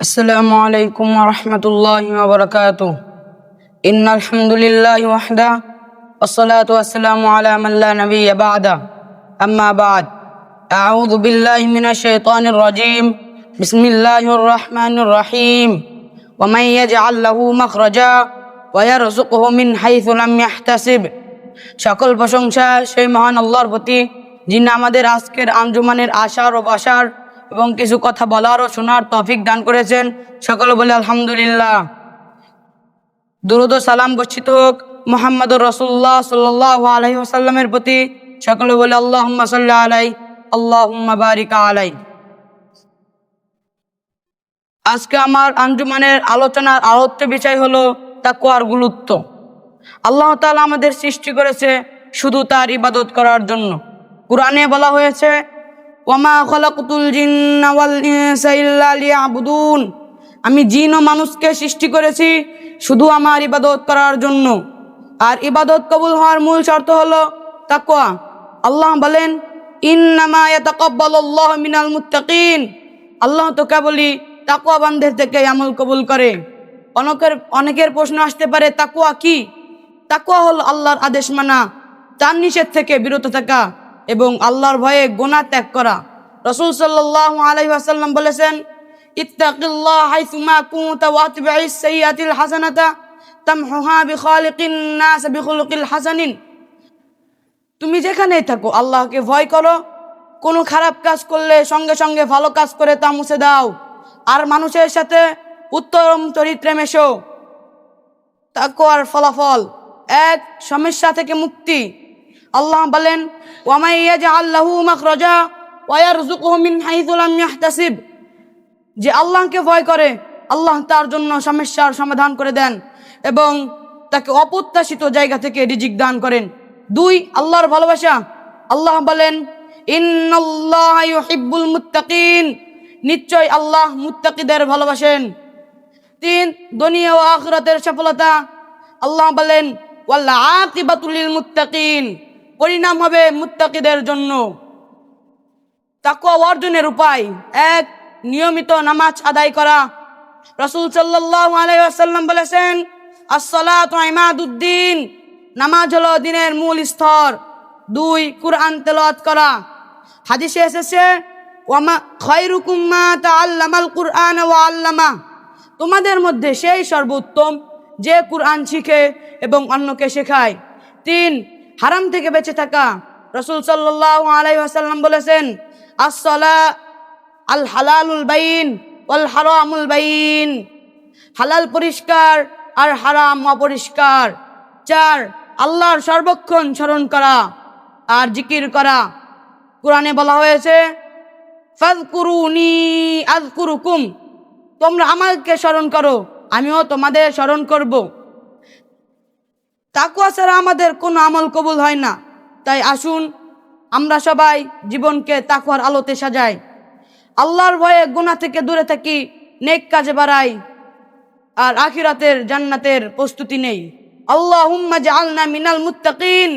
السلام عليكم ورحمة الله وبركاته. إن الحمد لله وحده والصلاة والسلام على من لا نبي بعده. أما بعد، أعوذ بالله من الشيطان الرجيم. بسم الله الرحمن الرحيم. ومن يجعل له مخرجا ويرزقه من حيث لم يحتسب. সকল প্রশংসা সেই মহান আল্লাহর প্রতি, যিনি আমাদের আজকের আঞ্জুমানের আশার ও বাসার এবং কিছু কথা বলার ও শোনার তৌফিক দান করেছেন। সকলে বলে আলহামদুলিল্লাহ। দুরূদ ও সালাম বর্ষিত হোক মুহাম্মদুর রাসূলুল্লাহ সাল্লাল্লাহু আলাইহি ওয়াসাল্লামের প্রতি। সকলে বলে আল্লাহুম্মা সাল্লি আলাইহি আল্লাহুম্মা বারিক আলাইহি। আজকে আমার আঞ্জুমানের আলোচনার আলোচ্য বিষয় হলো তাকওয়ার গুরুত্ব। আল্লাহ তাআলা আমাদের সৃষ্টি করেছে শুধু তার ইবাদত করার জন্য। কুরআনে বলা হয়েছে, ওয়ামা খালাকতুল জিন্না ওয়াল ইনসা ইল্লা লিয়াবুদুন। আমি জিন ও মানুষকে সৃষ্টি করেছি শুধু আমার ইবাদত করার জন্য। আর ইবাদত কবুল হওয়ার মূল শর্ত হলো তাকওয়া। আল্লাহ বলেন, ইন্নামা ইয়াতাকাব্বালুল্লাহু মিনাল মুত্তাকিন। আল্লাহ তো কেবলই তাকওয়াবানদের থেকে আমল কবুল করে। অনেকের প্রশ্ন আসতে পারে, তাকওয়া কি? তাকওয়া হলো আল্লাহর আদেশ মানা, তার নিষেধ থেকে বিরত থাকা এবং আল্লাহর ভয়ে গুনাহ ত্যাগ করা। রাসূল সাল্লাল্লাহু আলাইহি ওয়াসাল্লাম বলেছেন, ইত্তাকিল্লাহ হাইসুমা কুনতা ওয়াতবি'is সাইয়্যাতিল হাসানাতা তামহুহা বিখালিকিন নাস বিখুলুকিল হাসানিন। তুমি যেখানেই থাকো আল্লাহকে ভয় করো। কোনো খারাপ কাজ করলে সঙ্গে সঙ্গে ভালো কাজ করে তা মুছে দাও। আর মানুষের সাথে উত্তম চরিত্রে মেশো। তাকওয়ার ফলাফল এক, সমস্যা থেকে মুক্তি। আল্লাহ বলেন, ওয়ামাই ইয়াজআল লাহু মাখরাজা ওয়া ইয়ারযুকুহু মিন হাইথু লাম ইয়াহতাসিব। যে আল্লাহকে ভয় করে আল্লাহ তার জন্য সমস্যার সমাধান করে দেন এবং তাকে অপ্রত্যাশিত জায়গা থেকে রিজিক দান করেন। দুই, আল্লাহর ভালোবাসা। আল্লাহ বলেন, ইন্নাল্লাহা ইউহিব্বুল মুত্তাকিন। নিশ্চয় আল্লাহ মুত্তাকিদের ভালোবাসেন। তিন, দুনিয়া ও আখিরাতের সফলতা। আল্লাহ বলেন, ওয়াল আকিবাতু লিল মুত্তাকিন। পরিণাম হবে মুত্তাকিদের জন্য। তাকওয়া অর্জনের উপায় এক, নিয়মিত নামাজ আদায় করা। রাসূল সাল্লাল্লাহু আলাইহি ওয়াসাল্লাম বলেছেন, আস-সালাতু ইমাদুদ্দিন। নামাজ হলো দ্বীনের মূল স্তর। দুই, কুরআন তেলাওয়াত করা। হাদিসে এসেছে, ওয়ামা খায়রুকুম মা তাআল্লামাল কুরআন ওয়া আল্লামা। তোমাদের মধ্যে সেই সর্বোত্তম যে কুরআন শিখে এবং অন্যকে শেখায়। তিন, হারাম থেকে বেঁচে থাকা। রাসূল সাল্লাল্লাহু আলাইহি ওয়াসাল্লাম বলেছেন, আস-সালা আল হালালুল বাইন ওয়াল হারামুল বাইন। হালাল পরিষ্কার আর হারাম অপরিষ্কার। চার, আল্লাহর সর্বক্ষণ স্মরণ করা আর জিকির করা। কুরআনে বলা হয়েছে, ফাযকুরুনি আযকুরুকুম। তোমরা আমাকে স্মরণ করো, আমিও তোমাদের স্মরণ করব। তাকওয়া ছাড়া আমাদের কোনো আমল কবুল হয় না। তাই আসুন আমরা সবাই জীবনকে তাকওয়ার আলোতে সাজাই। আল্লাহর ভয়ে গুনাহ থেকে দূরে থাকি, নেক কাজে বাড়াই আর আখিরাতের জান্নাতের প্রস্তুতি নেই। আল্লাহুম্মা জাআলনা মিনাল মুত্তাকিন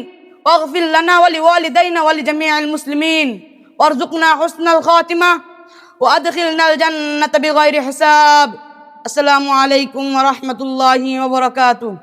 ওয়াগফির লানা ওয়া লিওয়ালিদাইনা ওয়া লিজামিআল মুসলিমিন ওয়ারযুকনা হুসনাল খাতিমা ওয়া আদখিলনাল জান্নাতা বিগাইরি হিসাব। আসসালামু আলাইকুম ওয়া রাহমাতুল্লাহি ওয়া বারাকাতুহু।